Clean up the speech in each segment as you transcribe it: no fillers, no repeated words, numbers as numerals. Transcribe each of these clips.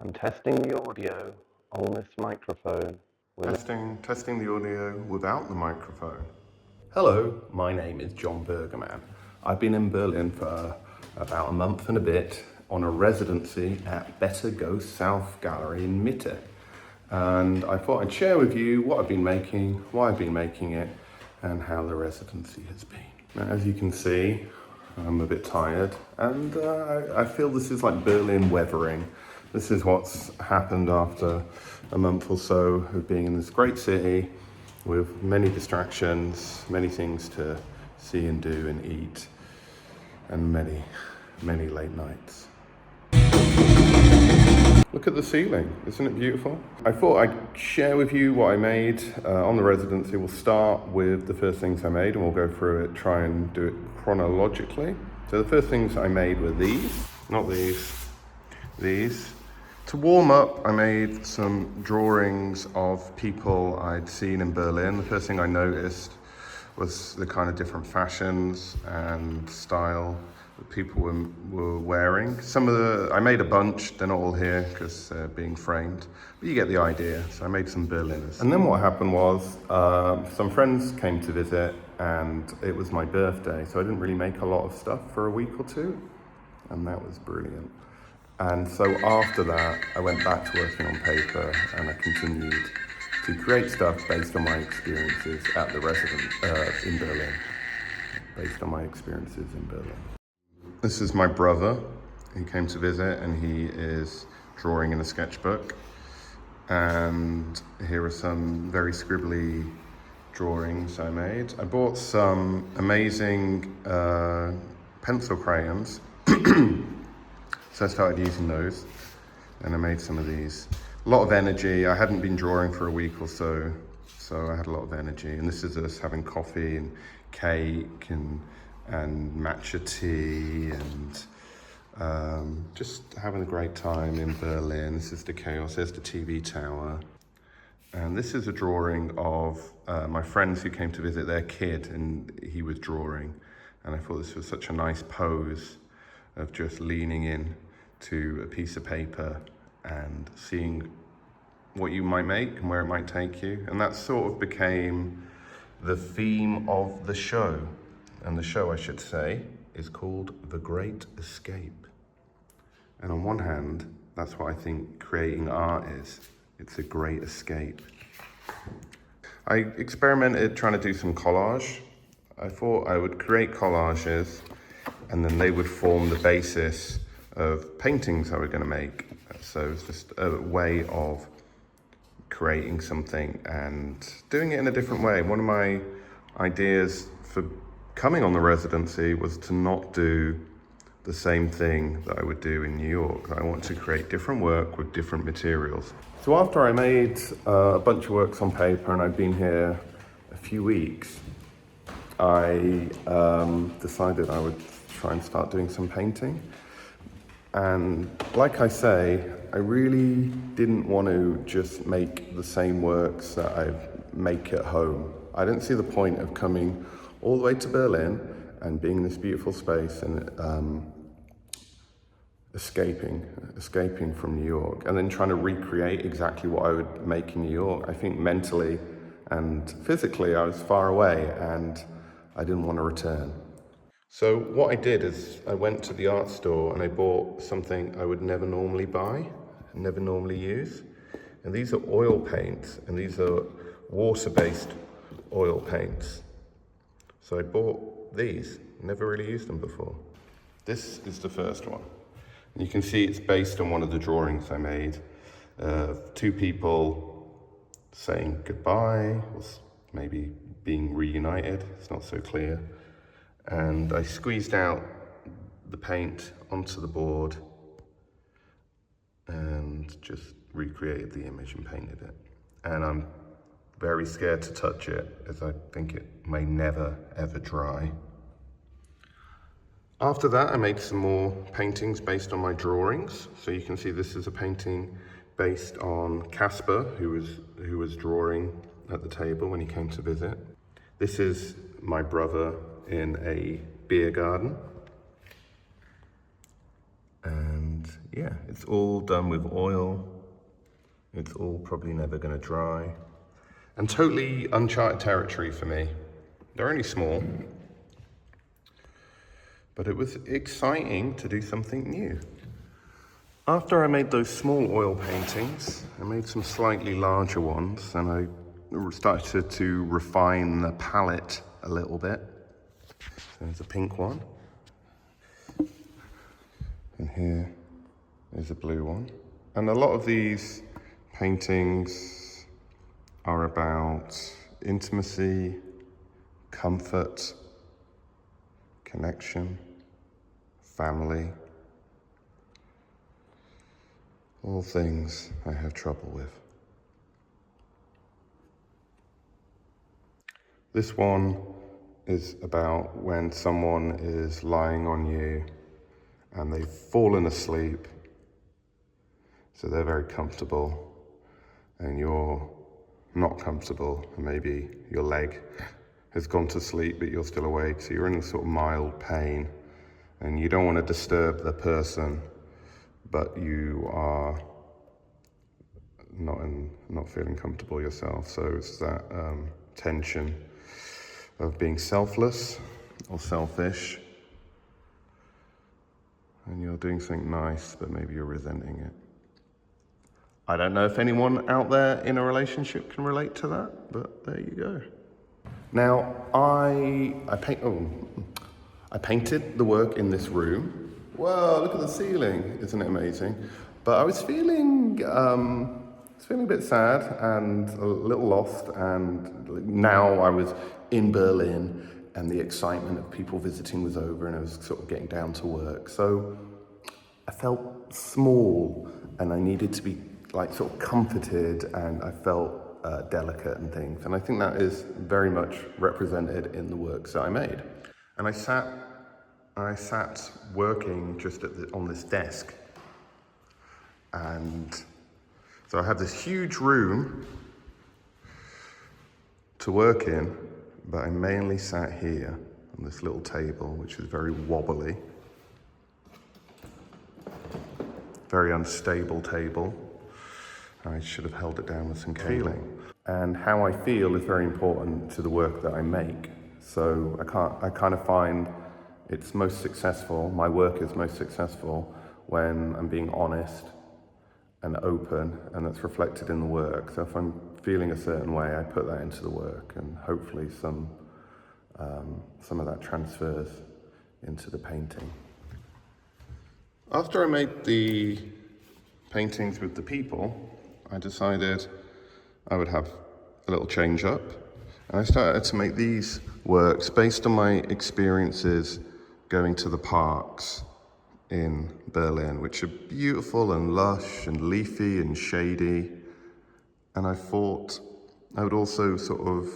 I'm testing the audio on this microphone. Testing the audio without the microphone. Hello, my name is John Bergerman. I've been in Berlin for about a month and a bit on a residency at Better Go South Gallery in Mitte. And I thought I'd share with you what I've been making, why I've been making it, and how the residency has been. Now, as you can see, I'm a bit tired, and I feel this is like Berlin weathering. This is what's happened after a month or so of being in this great city with many distractions, many things to see and do and eat, and many, many late nights. Look at the ceiling, isn't it beautiful? I thought I'd share with you what I made on the residency. We'll start with the first things I made and we'll go through it, try and do it chronologically. So the first things I made were these, not these. To warm up, I made some drawings of people I'd seen in Berlin. The first thing I noticed was the kind of different fashions and style that people were wearing. I made a bunch, they're not all here because they're being framed, but you get the idea. So I made some Berliners. And then what happened was some friends came to visit and it was my birthday, so I didn't really make a lot of stuff for a week or two, and that was brilliant. And so after that, I went back to working on paper and I continued to create stuff based on my experiences at the in Berlin. This is my brother. He came to visit and he is drawing in a sketchbook. And here are some very scribbly drawings I made. I bought some amazing pencil crayons. So I started using those and I made some of these. A lot of energy. I hadn't been drawing for a week or so, so I had a lot of energy. And this is us having coffee and cake and matcha tea and just having a great time in Berlin. This is the chaos. There's the TV tower. And this is a drawing of my friends who came to visit their kid, and he was drawing. And I thought this was such a nice pose of just leaning in to a piece of paper and seeing what you might make and where it might take you. And that sort of became the theme of the show. And the show, I should say, is called The Great Escape. And on one hand, that's what I think creating art is. It's a great escape. I experimented trying to do some collage. I thought I would create collages and then they would form the basis of paintings I was going to make. So it's just a way of creating something and doing it in a different way. One of my ideas for coming on the residency was to not do the same thing that I would do in New York. I want to create different work with different materials. So after I made a bunch of works on paper and I'd been here a few weeks, I decided I would try and start doing some painting. And like I say, I really didn't want to just make the same works that I make at home. I didn't see the point of coming all the way to Berlin and being in this beautiful space and escaping from New York and then trying to recreate exactly what I would make in New York. I think mentally and physically I was far away and I didn't want to return. So what I did is I went to the art store and I bought something I would never normally buy, never normally use. And these are oil paints, and these are water-based oil paints. So I bought these, never really used them before. This is the first one. And you can see it's based on one of the drawings I made of two people saying goodbye, or maybe being reunited, it's not so clear. And I squeezed out the paint onto the board and just recreated the image and painted it. And I'm very scared to touch it as I think it may never ever dry. After that, I made some more paintings based on my drawings. So you can see this is a painting based on Casper, who was drawing at the table when he came to visit. This is my brother in a beer garden. And yeah, it's all done with oil. It's all probably never going to dry. And totally uncharted territory for me. They're only small, but it was exciting to do something new. After I made those small oil paintings, I made some slightly larger ones, and I started to refine the palette a little bit. So there's a pink one, and here is a blue one. And a lot of these paintings are about intimacy, comfort, connection, family. All things I have trouble with. This one is about when someone is lying on you and they've fallen asleep, so they're very comfortable, and you're not comfortable, and maybe your leg has gone to sleep but you're still awake, so you're in sort of mild pain, and you don't want to disturb the person, but you are not feeling comfortable yourself. So it's that tension of being selfless or selfish, and you're doing something nice, but maybe you're resenting it. I don't know if anyone out there in a relationship can relate to that, but there you go. Now, I painted the work in this room. Whoa, look at the ceiling, isn't it amazing? But I was feeling a bit sad and a little lost, and now I was in Berlin and the excitement of people visiting was over, and I was sort of getting down to work. So I felt small, and I needed to be like sort of comforted, and I felt delicate and things. And I think that is very much represented in the works that I made. And I sat working just on this desk. And so I have this huge room to work in, but I mainly sat here on this little table, which is very wobbly, very unstable table. I should have held it down with some kaolin. And how I feel is very important to the work that I make. So I kind of find it's most successful, my work is most successful when I'm being honest and open, and that's reflected in the work. So if I'm feeling a certain way, I put that into the work, and hopefully some of that transfers into the painting. After I made the paintings with the people, I decided I would have a little change up, and I started to make these works based on my experiences going to the parks in Berlin, which are beautiful and lush and leafy and shady. And I thought I would also sort of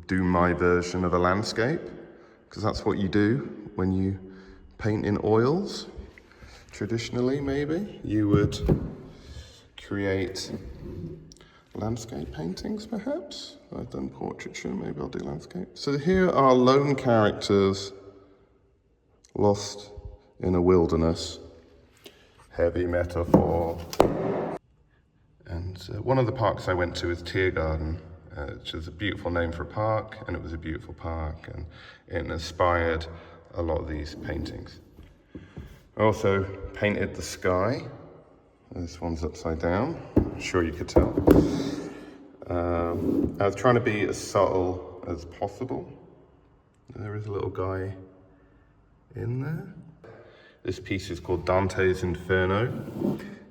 do my version of a landscape, because that's what you do when you paint in oils. Traditionally, maybe, you would create landscape paintings, perhaps. I've done portraiture, maybe I'll do landscape. So here are lone characters lost in a wilderness. Heavy metaphor. And one of the parks I went to is Tiergarten, which is a beautiful name for a park, and it was a beautiful park, and it inspired a lot of these paintings. I also painted the sky. This one's upside down, I'm sure you could tell. I was trying to be as subtle as possible. There is a little guy in there. This piece is called Dante's Inferno.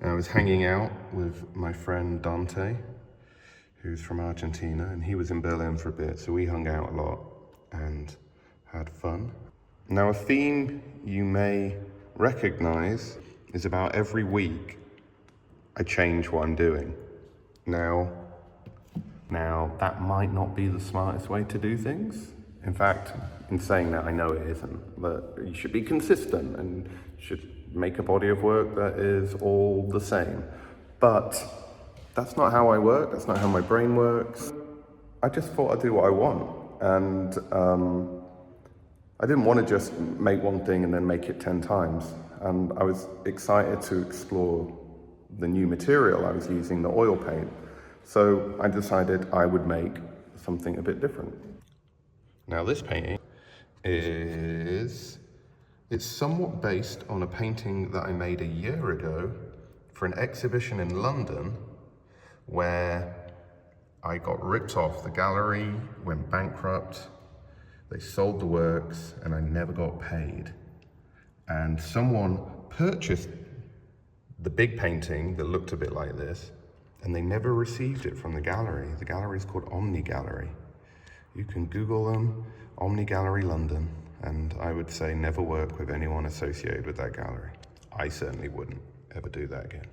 And I was hanging out with my friend Dante, who's from Argentina, and he was in Berlin for a bit, so we hung out a lot and had fun. Now, a theme you may recognize is about every week I change what I'm doing. Now that might not be the smartest way to do things. In fact, in saying that, I know it isn't, but you should be consistent and you should make a body of work that is all the same. But that's not how I work, that's not how my brain works. I just thought I'd do what I want. And I didn't want to just make one thing and then make it 10 times. and I was excited to explore the new material I was using, the oil paint. So I decided I would make something a bit different. Now this painting it's somewhat based on a painting that I made a year ago for an exhibition in London where I got ripped off. The gallery went bankrupt, they sold the works, and I never got paid. And someone purchased the big painting that looked a bit like this, and they never received it from the gallery. The gallery is called Omni Gallery. You can Google them, Omni Gallery London, and I would say never work with anyone associated with that gallery. I certainly wouldn't ever do that again.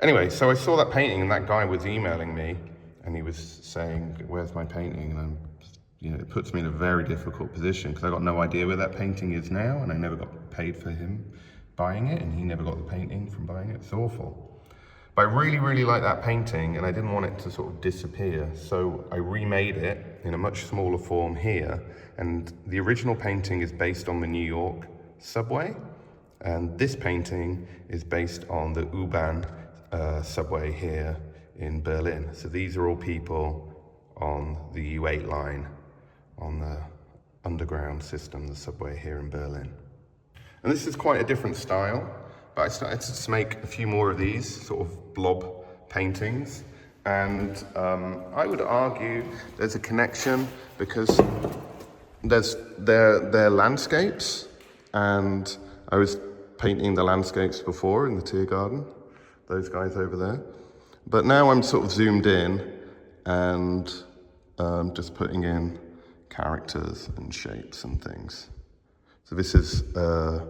Anyway, so I saw that painting and that guy was emailing me and he was saying, where's my painting? And it puts me in a very difficult position because I got no idea where that painting is now, and I never got paid for him buying it, and he never got the painting from buying it. It's awful. But I really, really like that painting, and I didn't want it to sort of disappear. So I remade it in a much smaller form here. And the original painting is based on the New York subway. And this painting is based on the U-Bahn subway here in Berlin. So these are all people on the U8 line, on the underground system, the subway here in Berlin. And this is quite a different style, but I started to make a few more of these sort of blob paintings. And I would argue there's a connection because they're landscapes, and I was painting the landscapes before in the Tiergarten, those guys over there. But now I'm sort of zoomed in and just putting in characters and shapes and things. So this is a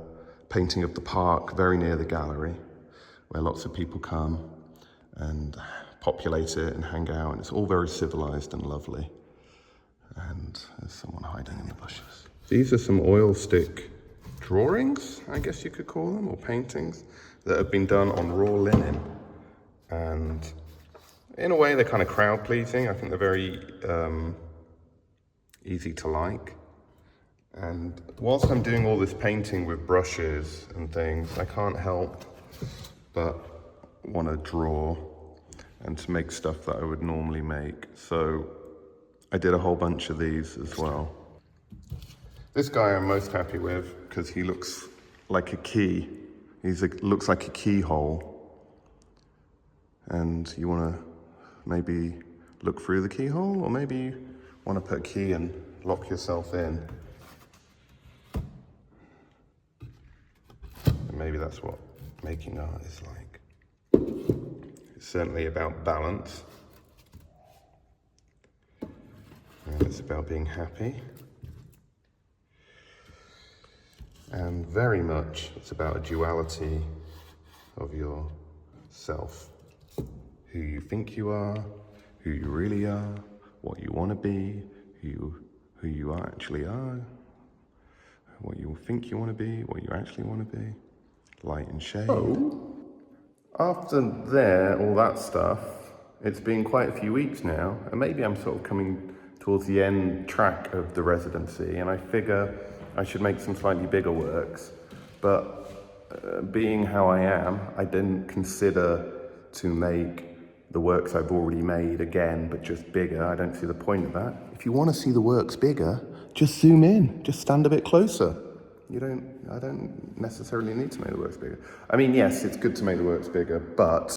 painting of the park very near the gallery, where lots of people come and populate it and hang out, and it's all very civilized and lovely. And there's someone hiding in the bushes. These are some oil stick drawings, I guess you could call them, or paintings, that have been done on raw linen. And in a way, they're kind of crowd pleasing. I think they're very easy to like. And whilst I'm doing all this painting with brushes and things, I can't help but want to draw and to make stuff that I would normally make. So I did a whole bunch of these as well. This guy I'm most happy with because he looks like a key. Looks like a keyhole. And you want to maybe look through the keyhole, or maybe you want to put a key and lock yourself in. And maybe that's what making art is like. It's certainly about balance. And it's about being happy. And very much it's about a duality of yourself. Who you think you are, who you really are, what you want to be, who you actually are, what you think you want to be, what you actually want to be, light and shade. So, after all that stuff, it's been quite a few weeks now, and maybe I'm sort of coming towards the end track of the residency, and I figure I should make some slightly bigger works, but being how I am, I didn't consider to make the works I've already made again, but just bigger. I don't see the point of that. If you want to see the works bigger, just zoom in, just stand a bit closer. I don't necessarily need to make the works bigger. I mean, yes, it's good to make the works bigger, but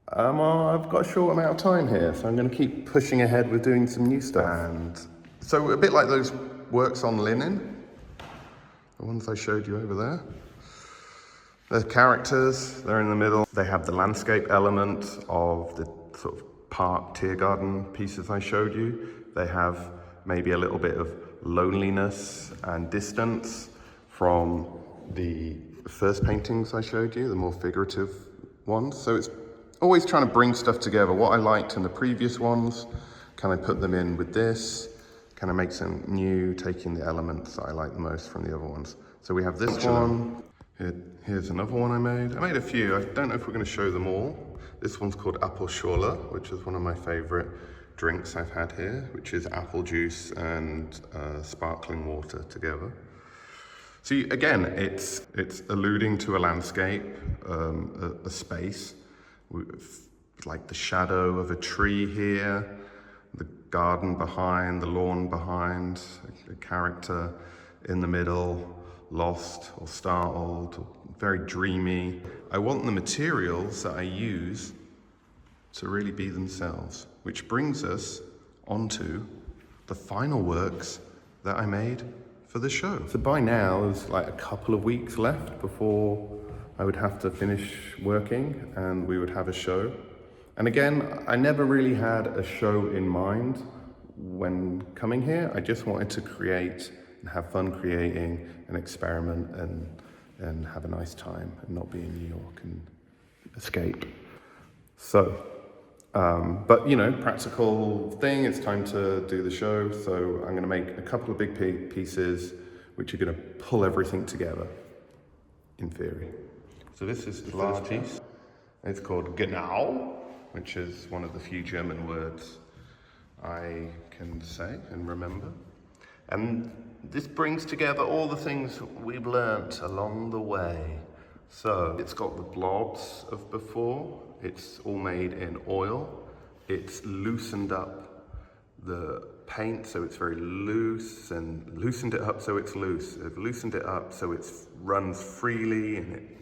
I've got a short amount of time here, so I'm going to keep pushing ahead with doing some new stuff. And so a bit like those works on linen, the ones I showed you over there. The characters, they're in the middle. They have the landscape element of the sort of park Tiergarten pieces I showed you. They have maybe a little bit of loneliness and distance from the first paintings I showed you, the more figurative ones. So it's always trying to bring stuff together. What I liked in the previous ones, can I put them in with this? Can I make some new, taking the elements that I like the most from the other ones? So we have this one. Here's another one I made. I made a few. I don't know if we're going to show them all. This one's called Apple Schorle, which is one of my favorite drinks I've had here, which is apple juice and sparkling water together. So again, it's alluding to a landscape, a space, with like the shadow of a tree here, the garden behind, the lawn behind, a character in the middle, lost or startled, or very dreamy. I want the materials that I use to really be themselves, which brings us onto the final works that I made for the show. So by now, there's like a couple of weeks left before I would have to finish working and we would have a show. And again, I never really had a show in mind when coming here. I just wanted to create and have fun creating and experiment and have a nice time and not be in New York and escape. So, but you know, practical thing, it's time to do the show. So I'm gonna make a couple of big pieces which are gonna pull everything together, in theory. So this is the first piece. It's called Genau, which is one of the few German words I can say and remember. And this brings together all the things we've learnt along the way. So it's got the blobs of before, it's all made in oil, it's loosened up the paint so it's very loose and loosened it up so it's loose. They've loosened it up so it runs freely and it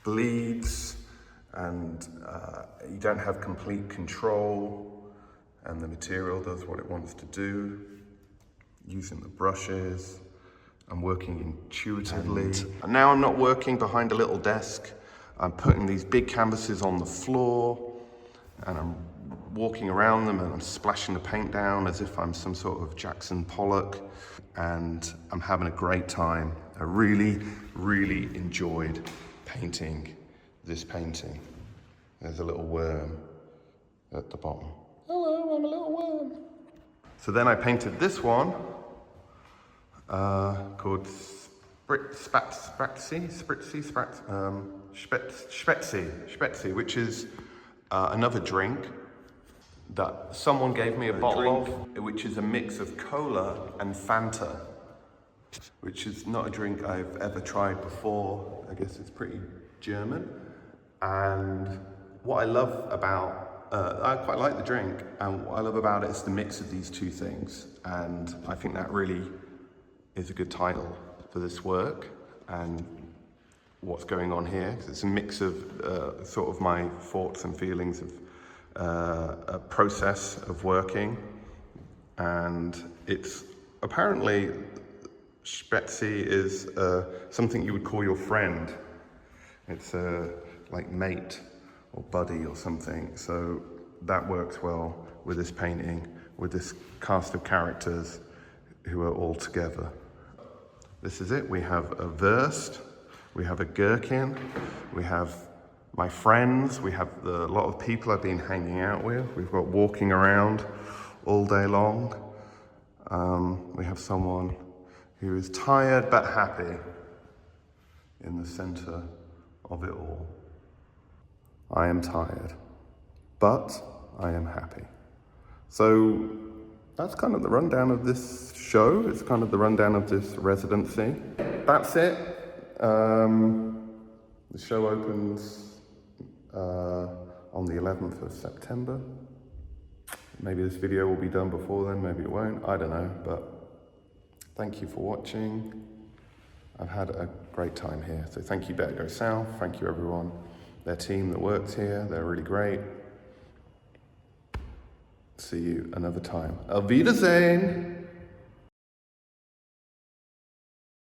bleeds and you don't have complete control and the material does what it wants to do. Using the brushes, I'm working intuitively. And now I'm not working behind a little desk. I'm putting these big canvases on the floor and I'm walking around them and I'm splashing the paint down as if I'm some sort of Jackson Pollock, and I'm having a great time. I really, really enjoyed painting this painting. There's a little worm at the bottom. Hello, I'm a little worm. So then I painted this one called Spätzi, which is another drink that someone gave me a bottle of, which is a mix of cola and Fanta, which is not a drink I've ever tried before. I guess it's pretty German. And what I love about, I quite like the drink, and what I love about it is the mix of these two things. And I think that really is a good title for this work and what's going on here. It's a mix of sort of my thoughts and feelings of a process of working, and it's apparently Spätzi is something you would call your friend. It's like mate or buddy or something. So that works well with this painting, with this cast of characters who are all together. This is it. We have a Wurst, we have a gherkin, we have my friends, we have a lot of people I've been hanging out with. We've got walking around all day long. We have someone who is tired but happy in the center of it all. I am tired, but I am happy. So that's kind of the rundown of this show. It's kind of the rundown of this residency. That's it. The show opens on the 11th of September. Maybe this video will be done before then, maybe it won't, I don't know, but thank you for watching. I've had a great time here, so thank you Better Go South, thank you everyone, their team that works here, they're really great. See you another time. Auf Wiedersehen!